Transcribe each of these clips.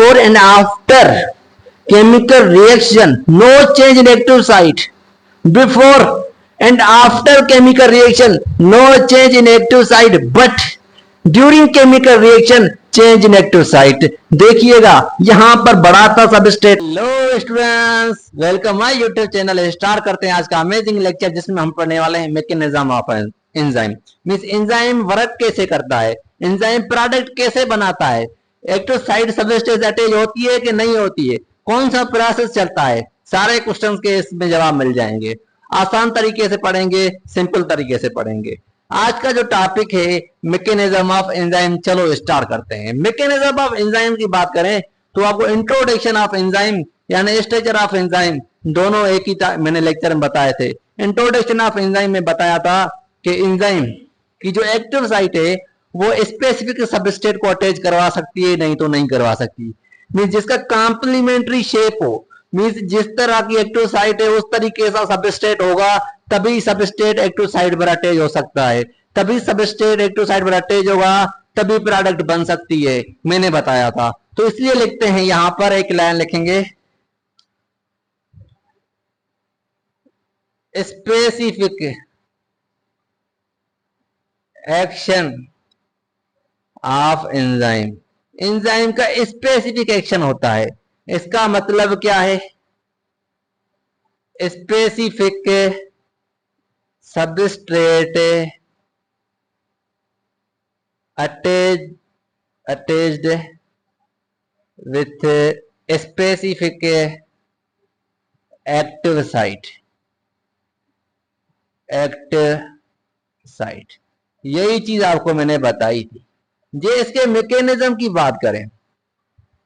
before and after chemical reaction, no change in active site. Before and after chemical reaction, no change in active site, but during chemical reaction change in active site. देखिएगा यहां पर बड़ा था substrate. Hello students, welcome my YouTube channel. Start करते हैं आज का amazing lecture, जिसमें हम पढ़ने वाले हैं mechanism of enzyme. Means enzyme work कैसे करता है, एंजाइम प्रोडक्ट कैसे बनाता है, एक्टिव साइट सबस्ट्रेट अटैच होती है कि नहीं होती है, कौन सा प्रोसेस चलता है, सारे क्वेश्चंस के इसमें जवाब मिल जाएंगे। आसान तरीके से पढ़ेंगे, सिंपल तरीके से पढ़ेंगे। आज का जो टॉपिक है मैकेनिज्म ऑफ एंजाइम, चलो स्टार्ट करते हैं। मैकेनिज्म ऑफ एंजाइम की बात करें तो आपको इंट्रोडक्शन ऑफ एंजाइम यानी स्ट्रक्चर ऑफ एंजाइम दोनों एक ही मैंने लेक्चर में बताए थे। इंट्रोडक्शन ऑफ एंजाइम में बताया था कि एंजाइम की जो एक्टिव साइट है वो स्पेसिफिक सबस्ट्रेट को अटैच करवा सकती है, नहीं तो नहीं करवा सकती। मींस जिसका कॉम्प्लीमेंट्री शेप हो, मींस जिस तरह की एक्टिव साइट है उस तरीके का सबस्ट्रेट होगा, तभी सबस्ट्रेट एक्टिव साइट पर अटैच हो सकता है, तभी सबस्ट्रेट एक्टिव साइट पर अटैच होगा, तभी प्रोडक्ट बन सकती है, मैंने बताया था। तो इसलिए लिखते हैं, यहां पर एक लाइन लिखेंगे, specific action of enzyme. Enzyme का स्पेसिफिक एक्शन होता है, इसका मतलब क्या है, specific substrate attached with specific active site. यही चीज आपको मैंने बताई थी। जे इसके मैकेनिज्म की बात करें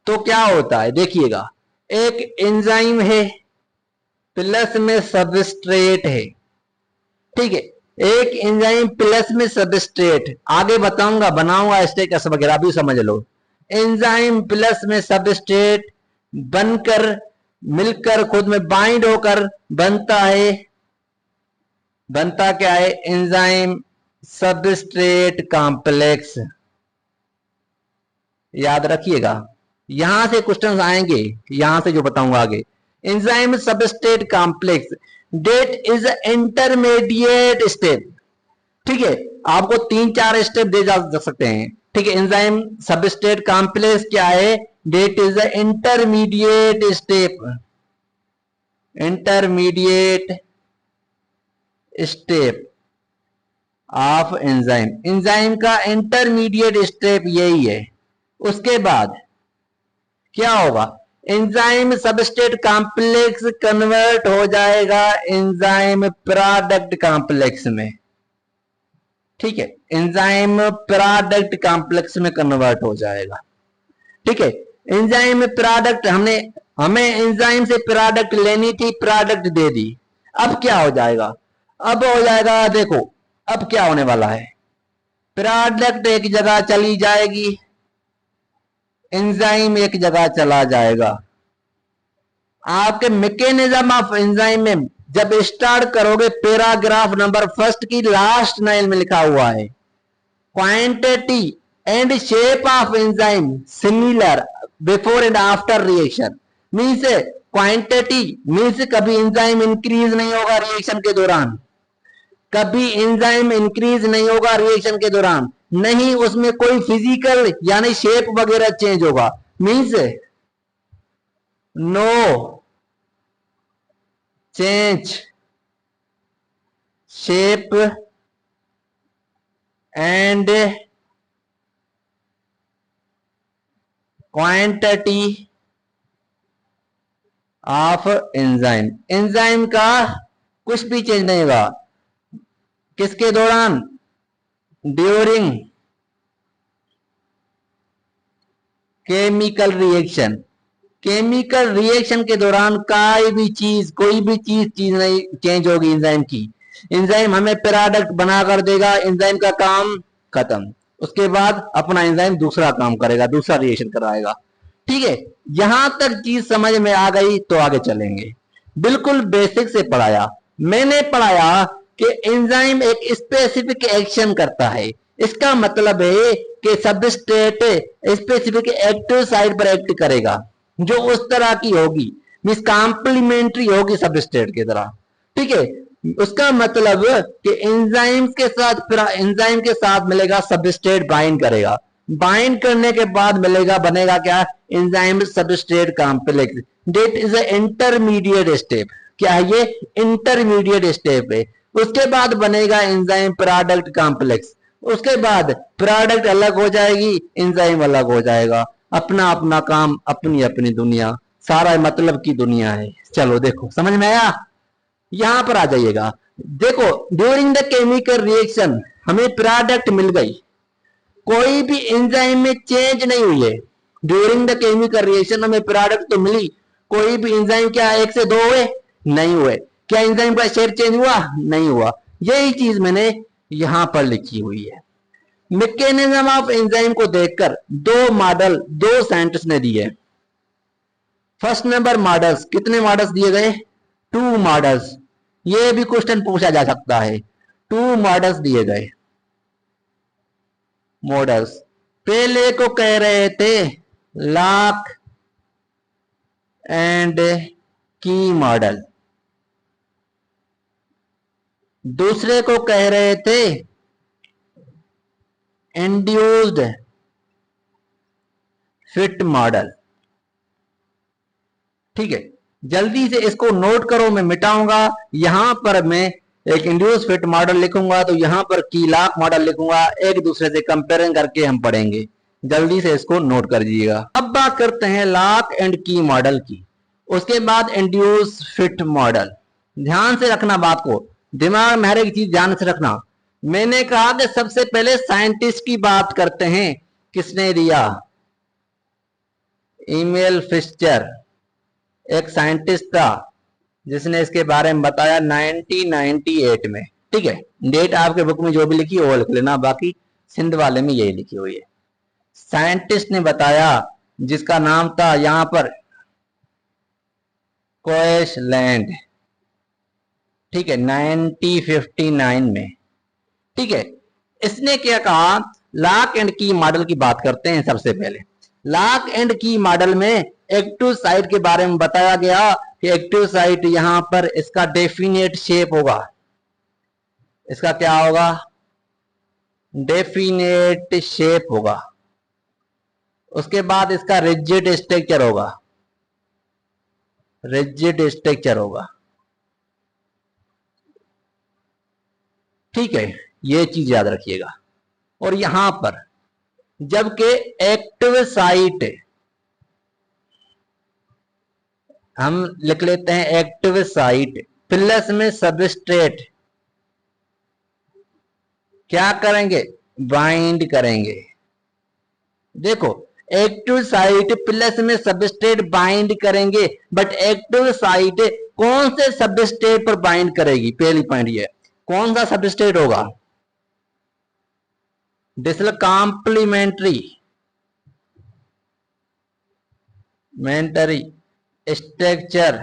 तो क्या होता है, देखिएगा, एक एंजाइम है प्लस में सबस्ट्रेट है, ठीक है, एक एंजाइम प्लस में सबस्ट्रेट, आगे बताऊंगा, बनाऊंगा स्टेटस वगैरह, भी समझ लो। एंजाइम प्लस में सबस्ट्रेट बनकर मिलकर खुद में बाइंड होकर बनता क्या है, एंजाइम सबस्ट्रेट कॉम्प्लेक्स। याद रखिएगा, यहां से क्वेश्चंस आएंगे, यहां से जो बताऊंगा आगे। Enzyme substrate complex that is intermediate step, ठीक है, आपको 3-4 स्टेप दे जा सकते हैं, ठीक है। एंजाइम सबस्ट्रेट कॉम्प्लेक्स क्या है, that is intermediate step, intermediate step of enzyme. Enzyme का इंटरमीडिएट स्टेप यही है। उसके बाद क्या होगा, एंजाइम सबस्ट्रेट कॉम्प्लेक्स कन्वर्ट हो जाएगा एंजाइम प्रोडक्ट कॉम्प्लेक्स में, ठीक है, एंजाइम प्रोडक्ट कॉम्प्लेक्स में कन्वर्ट हो जाएगा, ठीक है। एंजाइम प्रोडक्ट हमें एंजाइम से प्रोडक्ट लेनी थी, प्रोडक्ट दे दी, अब क्या हो जाएगा, अब हो जाएगा, देखो अब क्या होने वाला है, प्रोडक्ट एक जगह चली जाएगी, एंजाइम एक जगह चला जाएगा। आपके मैकेनिज्म ऑफ एंजाइम में जब स्टार्ट करोगे, पैराग्राफ नंबर फर्स्ट की लास्ट लाइन में लिखा हुआ है, quantity and shape of enzyme similar before and after reaction. Means quantity means कभी एंजाइम इंक्रीज नहीं होगा रिएक्शन के दौरान, कभी एंजाइम इंक्रीज नहीं होगा रिएक्शन के दौरान, नहीं उसमें कोई फिजिकल यानी शेप वगैरह चेंज होगा। Means no change shape and quantity of enzyme. Enzyme का कुछ भी चेंज नहीं होगा, किसके दौरान, during chemical reaction. Chemical reaction के दौरान कोई भी चीज नहीं चेंज होगी एंजाइम की। एंजाइम हमें प्रोडक्ट बनाकर देगा, एंजाइम का काम खत्म, उसके बाद अपना एंजाइम दूसरा काम करेगा, दूसरा रिएक्शन कराएगा, ठीक है। यहां तक चीज समझ में आ गई तो आगे चलेंगे। बिल्कुल बेसिक से पढ़ाया, मैंने पढ़ाया कि एंजाइम एक स्पेसिफिक एक्शन करता है। इसका मतलब है कि सबस्ट्रेट स्पेसिफिक एक्टिव साइट पर एक्ट करेगा, जो उस तरह की होगी, मीन्स कॉम्प्लीमेंट्री होगी सबस्ट्रेट की तरह। ठीक है, उसका मतलब कि एंजाइम के साथ, फिर एंजाइम के साथ मिलेगा सबस्ट्रेट, बाइंड करेगा, बाइंड करने के बाद मिलेगा, बनेगा क्या, enzyme substrate complex, that is a intermediate step. क्या है ये, इंटरमीडिएट स्टेप है। उसके बाद बनेगा एंजाइम प्रोडक्ट कॉम्प्लेक्स, उसके बाद प्रोडक्ट अलग हो जाएगी, एंजाइम अलग हो जाएगा, अपना अपना काम, अपनी अपनी दुनिया, सारा मतलब की दुनिया है। चलो देखो समझ में आया, यहां पर आ जाइएगा। देखो ड्यूरिंग द केमिकल रिएक्शन हमें प्रोडक्ट मिल गई, कोई भी एंजाइम में चेंज नहीं हुई है। ड्यूरिंग द केमिकल रिएक्शन हमें प्रोडक्ट तो मिली, कोई भी एंजाइम क्या एक से दो हुए, नहीं हुए। क्या एंजाइम का शेप चेंज हुआ, नहीं हुआ। यही चीज मैंने यहां पर लिखी हुई है। मैकेनिज्म ऑफ एंजाइम को देखकर दो मॉडल दो साइंटिस्ट ने दिए। फर्स्ट नंबर मॉडल्स, कितने मॉडल्स दिए गए, 2 मॉडल्स। ये भी क्वेश्चन पूछा जा सकता है, 2 मॉडल्स दिए गए। मॉडल्स पहले को कह रहे थे लॉक एंड की मॉडल, दूसरे को कह रहे थे इंड्यूस्ड फिट मॉडल। ठीक है, जल्दी से इसको नोट करो, मैं मिटाऊंगा। यहां पर मैं एक इंड्यूस फिट मॉडल लिखूंगा, तो यहां पर की लॉक मॉडल लिखूंगा, एक दूसरे से कंपेयरिंग करके हम पढ़ेंगे। जल्दी से इसको नोट कर दीजिएगा। अब बात करते हैं लॉक एंड की मॉडल की, उसके बाद इंड्यूस फिट मॉडल। ध्यान से रखना बात को, दिमाग में हर एक चीज ध्यान से रखना। मैंने कहा कि सबसे पहले साइंटिस्ट की बात करते हैं। किसने दिया, ईमेल फिशर, एक साइंटिस्ट था जिसने इसके बारे में बताया 1998 में। ठीक है, डेट आपके बुक में जो भी लिखी है वो लिख लेना, बाकी सिंध वाले में यही लिखी हुई है। साइंटिस्ट ने बताया जिसका नाम था यहां पर कोएशलैंड। ठीक है, 1959 में। ठीक है, इसने क्या कहा, लॉक एंड की मॉडल की बात करते हैं। सबसे पहले लॉक एंड की मॉडल में एक्टिव साइट के बारे में बताया गया कि एक्टिव साइट यहां पर इसका डेफिनेट शेप होगा। इसका क्या होगा, डेफिनेट शेप होगा। उसके बाद इसका रिजिड स्ट्रक्चर होगा, रिजिड स्ट्रक्चर होगा। ठीक है, ये चीज याद रखिएगा। और यहां पर जबकि एक्टिव साइट हम लिख लेते हैं, एक्टिव साइट प्लस में सबस्ट्रेट क्या करेंगे, बाइंड करेंगे। देखो एक्टिव साइट प्लस में सबस्ट्रेट बाइंड करेंगे, बट एक्टिव साइट कौन से सबस्ट्रेट पर बाइंड करेगी, पहली पॉइंट ये, कौन सा सबस्ट्रेट होगा, this complementary mentary structure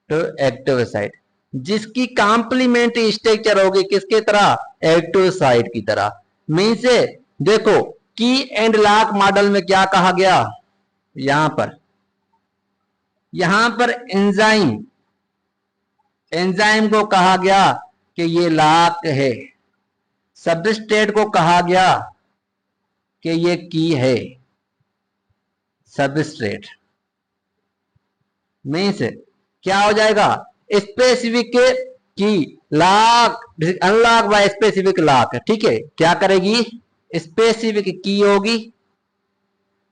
to active site, जिसकी कॉम्प्लीमेंट्री स्ट्रक्चर होगी किसके तरह, एक्टिव साइट की तरह। मीन से देखो की एंड लॉक मॉडल में क्या कहा गया, यहां पर एंजाइम, एंजाइम को कहा गया कि ये लॉक है, सबस्ट्रेट को कहा गया कि ये की है, सबस्ट्रेट। मीन्स क्या हो जाएगा, स्पेसिफिक की lock unlock by specific lock. ठीक है, क्या करेगी, स्पेसिफिक की होगी,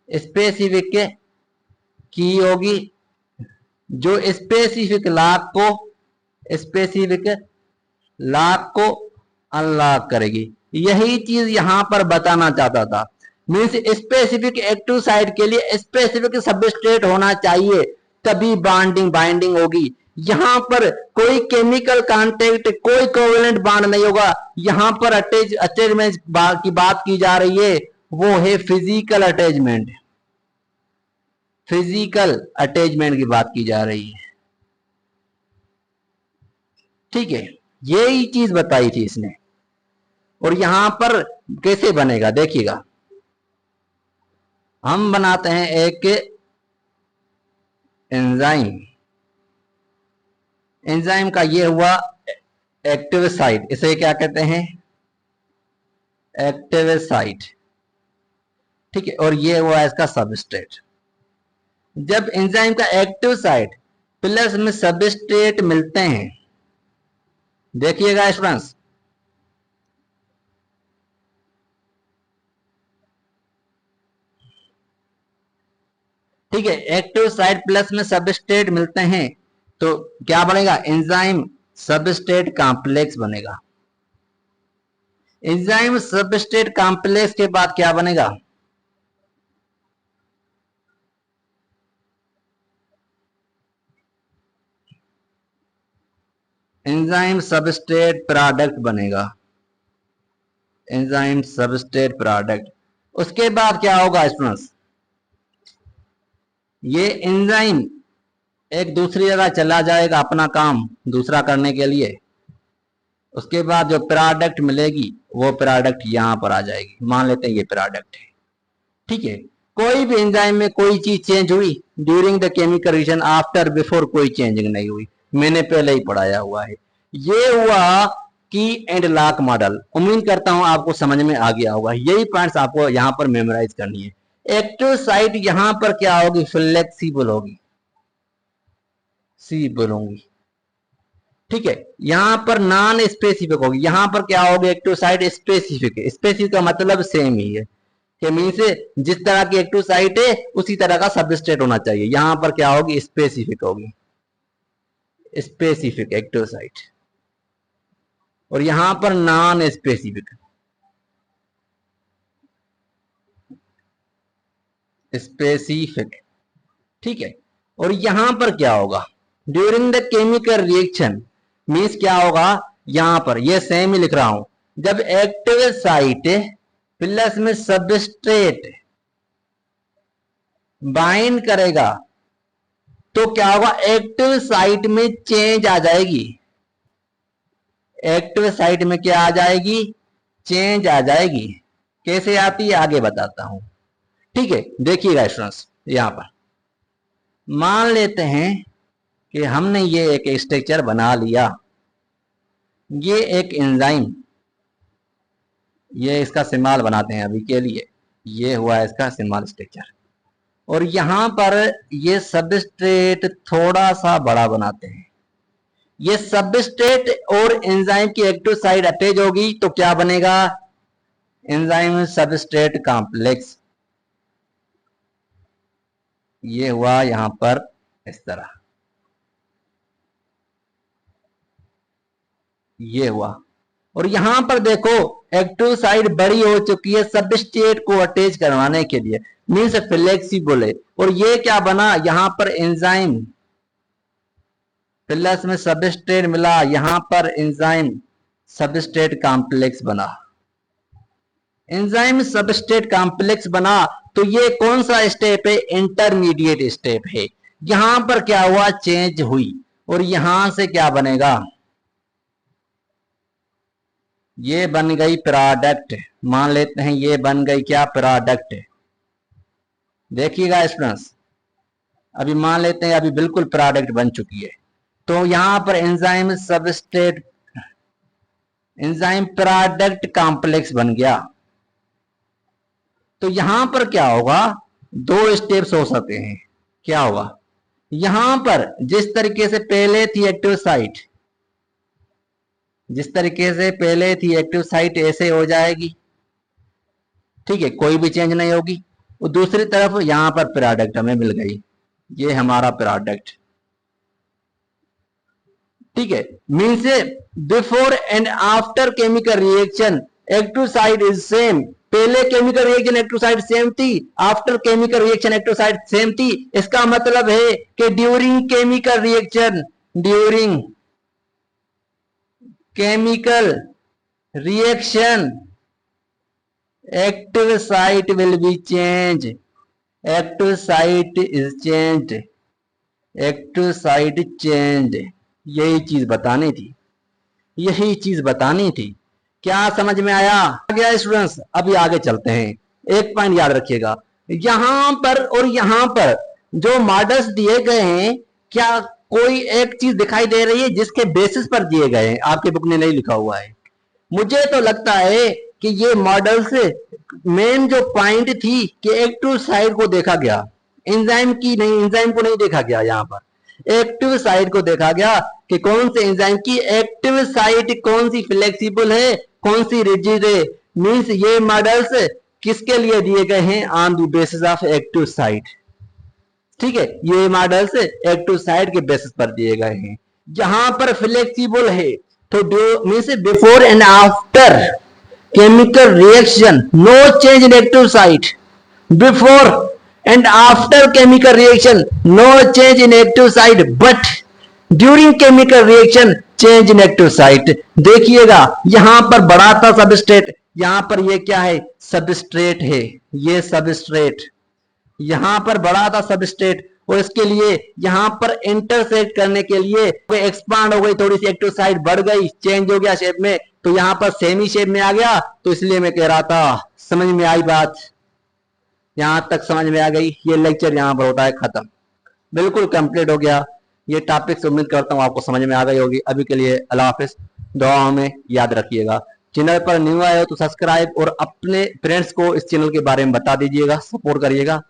स्पेसिफिक की होगी, जो स्पेसिफिक लॉक को, स्पेसिफिक लॉक को अनलॉक करेगी। यही चीज यहां पर बताना चाहता था। मीन्स स्पेसिफिक एक्टिव साइट के लिए स्पेसिफिक सबस्ट्रेट होना चाहिए, तभी बाइंडिंग होगी। यहां पर कोई केमिकल कांटेक्ट, कोई कोवेलेंट बॉन्ड नहीं होगा। यहां पर अटैचमेंट की बात की जा रही है, वो है फिजिकल अटैचमेंट, फिजिकल अटैचमेंट की बात की जा रही है। ठीक है, यही चीज बताई थी इसने। और यहां पर कैसे बनेगा देखिएगा, हम बनाते हैं एक एंजाइम, एंजाइम का ये हुआ एक्टिव साइट, इसे क्या कहते हैं, एक्टिव साइट, ठीक है, और ये हुआ इसका सबस्ट्रेट। जब एंजाइम का एक्टिव साइट प्लस में सबस्ट्रेट मिलते हैं, देखिएगा स्टूडेंट्स, ठीक है, एक्टिव साइट प्लस में सबस्ट्रेट मिलते हैं तो क्या बनेगा, एंजाइम सबस्ट्रेट कॉम्प्लेक्स बनेगा। एंजाइम सबस्ट्रेट कॉम्प्लेक्स के बाद क्या बनेगा, एंजाइम सबस्ट्रेट प्रोडक्ट बनेगा, एंजाइम सबस्ट्रेट प्रोडक्ट। उसके बाद क्या होगा स्टूडेंट्स, ये एंजाइम एक दूसरी जगह चला जाएगा अपना काम दूसरा करने के लिए, उसके बाद जो प्रोडक्ट मिलेगी वो प्रोडक्ट यहां पर आ जाएगी, मान लेते हैं ये प्रोडक्ट है, ठीक है। कोई भी एंजाइम में कोई चीज चेंज हुई during the chemical reaction, after before कोई चेंजिंग नहीं हुई, मैंने पहले ही पढ़ाया हुआ है। ये हुआ की एंड लॉक मॉडल, उम्मीद करता हूं आपको समझ में आ गया होगा। यही पॉइंट्स आपको यहां पर मेमोराइज करनी है। एक्टिव साइट यहां पर क्या होगी, फ्लेक्सिबल होगी, सी बोलूंगी, ठीक है। यहां पर नॉन स्पेसिफिक होगी, यहां पर क्या होगी, एक्टिव साइट स्पेसिफिक है, स्पेसिफिक का मतलब सेम ही है कि मीन्स जिस तरह की एक्टिव साइट है उसी तरह का सबस्ट्रेट होना चाहिए। यहां पर क्या होगी, स्पेसिफिक होगी, स्पेसिफिक एक्टिव साइट, और यहां पर नॉन स्पेसिफिक, स्पेसिफिक, ठीक है। और यहां पर क्या होगा, during the chemical reaction means क्या होगा, यहां पर ये सेम ही लिख रहा हूं, जब एक्टिव साइट प्लस में सबस्ट्रेट बाइंड करेगा तो क्या होगा, एक्टिव साइट में चेंज आ जाएगी, एक्टिव साइट में क्या आ जाएगी, चेंज आ जाएगी। कैसे आती है आगे बताता हूं, ठीक है। देखिएगा स्टूडेंट्स, यहां पर मान लेते हैं कि हमने ये एक स्ट्रक्चर बना लिया, ये एक एंजाइम, ये इसका सिंबल बनाते हैं अभी के लिए, ये हुआ इसका सिंबल स्ट्रक्चर, और यहां पर ये सबस्ट्रेट थोड़ा सा बड़ा बनाते हैं। ये सबस्ट्रेट और एंजाइम की एक्टिव साइट अटैच होगी तो क्या बनेगा, एंजाइम सबस्ट्रेट कॉम्प्लेक्स। ये हुआ यहां पर इस तरह, ये हुआ, और यहां पर देखो एक्टिव साइट बड़ी हो चुकी है सबस्ट्रेट को अटैच करवाने के लिए, मीन्स फ्लेक्सिबल है। और ये क्या बना, यहां पर एंजाइम प्लस में सबस्ट्रेट मिला, यहां पर एंजाइम सबस्ट्रेट कॉम्प्लेक्स बना, एंजाइम सबस्ट्रेट कॉम्प्लेक्स बना। तो ये कौन सा स्टेप है, इंटरमीडिएट स्टेप है। यहां पर क्या हुआ, चेंज हुई, और यहां से क्या बनेगा, ये बन गई प्रोडक्ट, मान लेते हैं ये बन गई क्या, प्रोडक्ट। देखिएगा स्टूडेंट्स, अभी मान लेते हैं अभी बिल्कुल प्रोडक्ट बन चुकी है, तो यहां पर enzyme substrate, enzyme product complex बन गया। तो यहां पर क्या होगा, दो स्टेप्स हो सकते हैं। क्या होगा, यहां पर जिस तरीके से पहले थी एक्टिव साइट, जिस तरीके से पहले थी एक्टिव साइट ऐसे हो जाएगी, ठीक है, कोई भी चेंज नहीं होगी। और दूसरी तरफ यहां पर प्रोडक्ट हमें मिल गई, ये हमारा प्रोडक्ट, ठीक है। Means before and after chemical reaction active site is same, पहले chemical reaction active site same थी, after chemical reaction active site same थी। इसका मतलब है कि during chemical reaction, during chemical reaction active site will be change, active site is changed, active site change. यही चीज बतानी थी, यही चीज बतानी थी क्या समझ में आया? गया स्टूडेंट्स? अभी आगे चलते हैं। एक पॉइंट याद रखिएगा, यहां पर और यहां पर जो मॉडल्स दिए गए हैं, क्या कोई एक चीज दिखाई दे रही है जिसके बेसिस पर दिए गए हैं? आपके बुक ने नहीं लिखा हुआ है। मुझे तो लगता है कि ये मॉडल्स मेन जो पॉइंट थी कि एक्टिव साइड को देखा गया, एंजाइम की नहीं, एंजाइम को नहीं देखा गया। यहाँ पर एक्टिव साइड को देखा गया कि कौन से एंजाइम की एक्टिव साइट कौन सी फ्लेक्सिबल है, कौन सी रिजिड है। मींस ये मॉडल्स किसके लिए दिए गए हैं? On the basis of active site. ठीक है, ये मॉडल्स एक्टिव साइट के बेसिस पर दिए गए हैं। जहां पर फ्लेक्सिबल है तो means before and after chemical reaction no change in active site, before and after chemical reaction no change in active site, but during chemical reaction change in active site। देखिएगा यहां पर बड़ा था सबस्ट्रेट, यहां पर ये क्या है? सबस्ट्रेट है, ये सबस्ट्रेट यहां पर बड़ा था सबस्ट्रेट, और इसके लिए यहां पर इंटरसेक्ट करने के लिए एक्सपांड हो गई, थोड़ी सी एक्टिव साइड बढ़ गई, चेंज हो गया शेप में, तो यहां पर सेमी शेप में आ गया। तो इसलिए मैं कह रहा था, समझ में आई बात? यहां तक समझ में आ गई? ये लेक्चर यहां पर होता है खत्म, बिल्कुल कंप्लीट हो गया। ये टॉपिक उम्मीद करता हूं आपको समझ में आ गई होगी। अभी के लिए अल्लाह हाफिज, दुआ में याद रखिएगा। चैनल पर न्यू आए हो तो सब्सक्राइब और अपने फ्रेंड्स को इस चैनल के बारे में बता दीजिएगा, सपोर्ट करिएगा।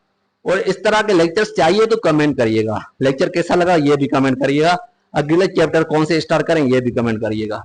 और इस तरह के लेक्चर्स चाहिए तो कमेंट करिएगा, लेक्चर कैसा लगा ये भी कमेंट करिएगा। अगले चैप्टर कौन से स्टार्ट करें ये भी कमेंट करिएगा।